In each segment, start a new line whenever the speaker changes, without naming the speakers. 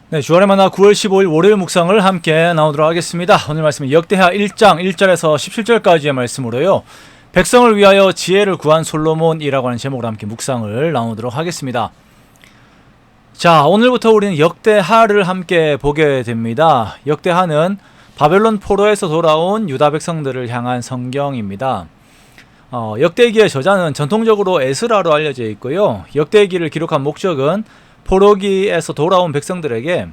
네, 주안의 만나 9월 15일 월요일 묵상을 함께 나누도록 하겠습니다. 오늘 말씀은 역대하 1장 1절에서 17절까지의 말씀으로요. 백성을 위하여 지혜를 구한 솔로몬이라고 하는 제목으로 함께 묵상을 나누도록 하겠습니다. 자, 오늘부터 우리는 역대하를 함께 보게 됩니다. 역대하는 바벨론 포로에서 돌아온 유다 백성들을 향한 성경입니다. 역대기의 저자는 전통적으로 에스라로 알려져 있고요. 역대기를 기록한 목적은 포로기에서 돌아온 백성들에게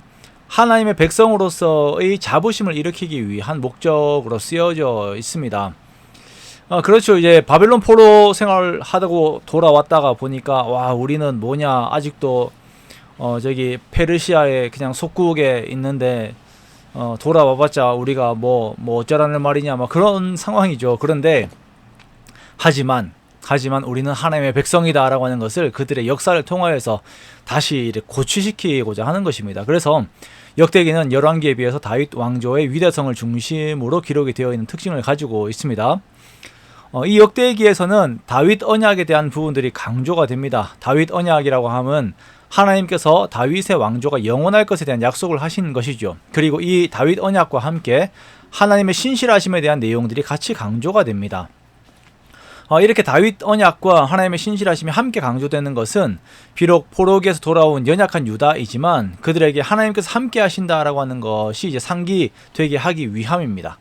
하나님의 백성으로서의 자부심을 일으키기 위한 목적으로 쓰여져 있습니다. 그렇죠. 이제 바벨론 포로 생활을 하다고 돌아왔다가 보니까 와, 우리는 뭐냐, 아직도 저기 페르시아의 그냥 속국에 있는데 돌아와봤자 우리가 뭐 어쩌라는 말이냐, 막 그런 상황이죠. 그런데 하지만 우리는 하나님의 백성이다라고 하는 것을 그들의 역사를 통하여서 다시 고취시키고자 하는 것입니다. 그래서 역대기는 열왕기에 비해서 다윗 왕조의 위대성을 중심으로 기록이 되어 있는 특징을 가지고 있습니다. 이 역대기에서는 다윗 언약에 대한 부분들이 강조가 됩니다. 다윗 언약이라고 하면 하나님께서 다윗의 왕조가 영원할 것에 대한 약속을 하신 것이죠. 그리고 이 다윗 언약과 함께 하나님의 신실하심에 대한 내용들이 같이 강조가 됩니다. 이렇게 다윗 언약과 하나님의 신실하심이 함께 강조되는 것은 비록 포로기에서 돌아온 연약한 유다이지만 그들에게 하나님께서 함께 하신다라고 하는 것이 이제 상기되게 하기 위함입니다.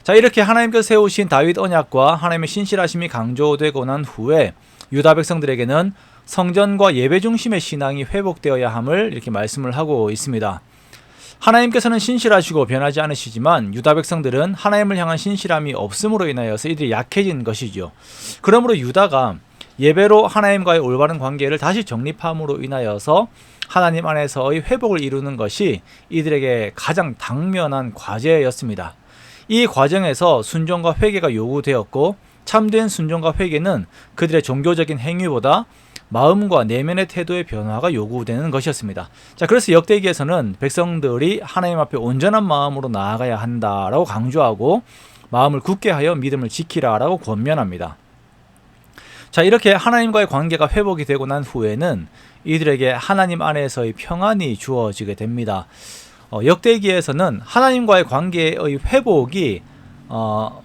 자, 이렇게 하나님께서 세우신 다윗 언약과 하나님의 신실하심이 강조되고 난 후에 유다 백성들에게는 성전과 예배 중심의 신앙이 회복되어야 함을 이렇게 말씀을 하고 있습니다. 하나님께서는 신실하시고 변하지 않으시지만 유다 백성들은 하나님을 향한 신실함이 없음으로 인하여서 이들이 약해진 것이죠. 그러므로 유다가 예배로 하나님과의 올바른 관계를 다시 정립함으로 인하여서 하나님 안에서의 회복을 이루는 것이 이들에게 가장 당면한 과제였습니다. 이 과정에서 순종과 회개가 요구되었고 참된 순종과 회개는 그들의 종교적인 행위보다 마음과 내면의 태도의 변화가 요구되는 것이었습니다. 자, 그래서 역대기에서는 백성들이 하나님 앞에 온전한 마음으로 나아가야 한다라고 강조하고 마음을 굳게 하여 믿음을 지키라라고 권면합니다. 자, 이렇게 하나님과의 관계가 회복이 되고 난 후에는 이들에게 하나님 안에서의 평안이 주어지게 됩니다. 역대기에서는 하나님과의 관계의 회복이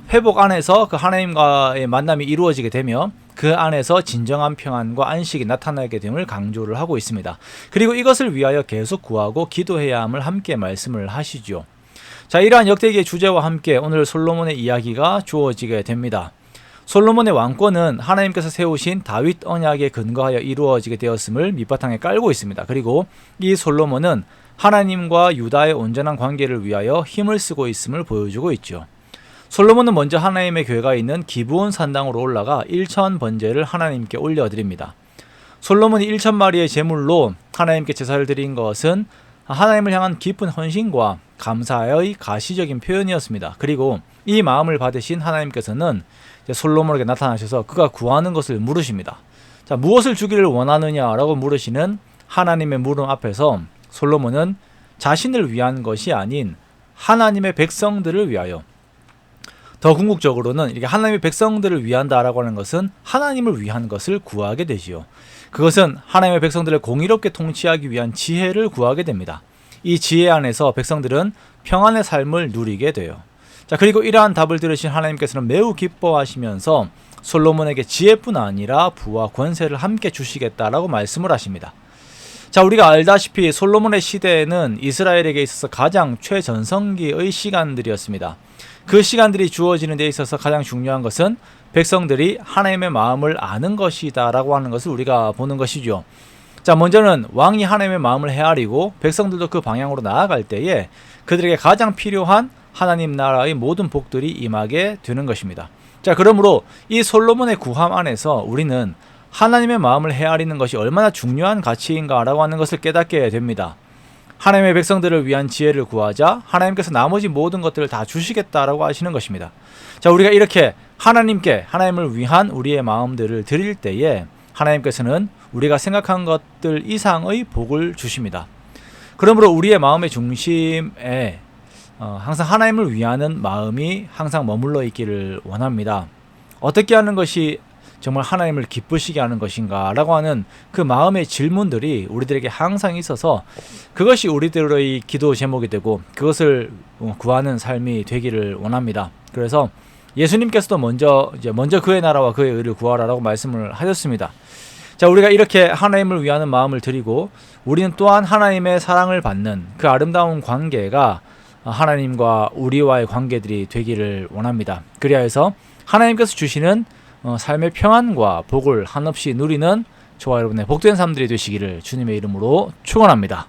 회복 안에서 그 하나님과의 만남이 이루어지게 되며 그 안에서 진정한 평안과 안식이 나타나게 됨을 강조를 하고 있습니다. 그리고 이것을 위하여 계속 구하고 기도해야 함을 함께 말씀을 하시죠. 자, 이러한 역대기의 주제와 함께 오늘 솔로몬의 이야기가 주어지게 됩니다. 솔로몬의 왕권은 하나님께서 세우신 다윗 언약에 근거하여 이루어지게 되었음을 밑바탕에 깔고 있습니다. 그리고 이 솔로몬은 하나님과 유다의 온전한 관계를 위하여 힘을 쓰고 있음을 보여주고 있죠. 솔로몬은 먼저 하나님의 궤가 있는 기브온 산당으로 올라가 1천 번제를 하나님께 올려드립니다. 솔로몬이 1천 마리의 제물로 하나님께 제사를 드린 것은 하나님을 향한 깊은 헌신과 감사의 가시적인 표현이었습니다. 그리고 이 마음을 받으신 하나님께서는 솔로몬에게 나타나셔서 그가 구하는 것을 물으십니다. 자, 무엇을 주기를 원하느냐라고 물으시는 하나님의 물음 앞에서 솔로몬은 자신을 위한 것이 아닌 하나님의 백성들을 위하여, 더 궁극적으로는 이렇게 하나님의 백성들을 위한다라고 하는 것은 하나님을 위한 것을 구하게 되지요. 그것은 하나님의 백성들을 공의롭게 통치하기 위한 지혜를 구하게 됩니다. 이 지혜 안에서 백성들은 평안의 삶을 누리게 돼요. 자, 그리고 이러한 답을 들으신 하나님께서는 매우 기뻐하시면서 솔로몬에게 지혜뿐 아니라 부와 권세를 함께 주시겠다라고 말씀을 하십니다. 자, 우리가 알다시피 솔로몬의 시대에는 이스라엘에게 있어서 가장 최전성기의 시간들이었습니다. 그 시간들이 주어지는 데 있어서 가장 중요한 것은 백성들이 하나님의 마음을 아는 것이다 라고 하는 것을 우리가 보는 것이죠. 자, 먼저는 왕이 하나님의 마음을 헤아리고 백성들도 그 방향으로 나아갈 때에 그들에게 가장 필요한 하나님 나라의 모든 복들이 임하게 되는 것입니다. 자, 그러므로 이 솔로몬의 구함 안에서 우리는 하나님의 마음을 헤아리는 것이 얼마나 중요한 가치인가 라고 하는 것을 깨닫게 됩니다. 하나님의 백성들을 위한 지혜를 구하자 하나님께서 나머지 모든 것들을 다 주시겠다라고 하시는 것입니다. 자, 우리가 이렇게 하나님께 하나님을 위한 우리의 마음들을 드릴 때에 하나님께서는 우리가 생각한 것들 이상의 복을 주십니다. 그러므로 우리의 마음의 중심에 항상 하나님을 위하는 마음이 항상 머물러 있기를 원합니다. 어떻게 하는 것이 정말 하나님을 기쁘시게 하는 것인가 라고 하는 그 마음의 질문들이 우리들에게 항상 있어서 그것이 우리들의 기도 제목이 되고 그것을 구하는 삶이 되기를 원합니다. 그래서 예수님께서도 먼저 그의 나라와 그의 의를 구하라라고 말씀을 하셨습니다. 자, 우리가 이렇게 하나님을 위하는 마음을 드리고 우리는 또한 하나님의 사랑을 받는 그 아름다운 관계가 하나님과 우리와의 관계들이 되기를 원합니다. 그리하여서 하나님께서 주시는 삶의 평안과 복을 한없이 누리는 저와 여러분의 복된 삶들이 되시기를 주님의 이름으로 축원합니다.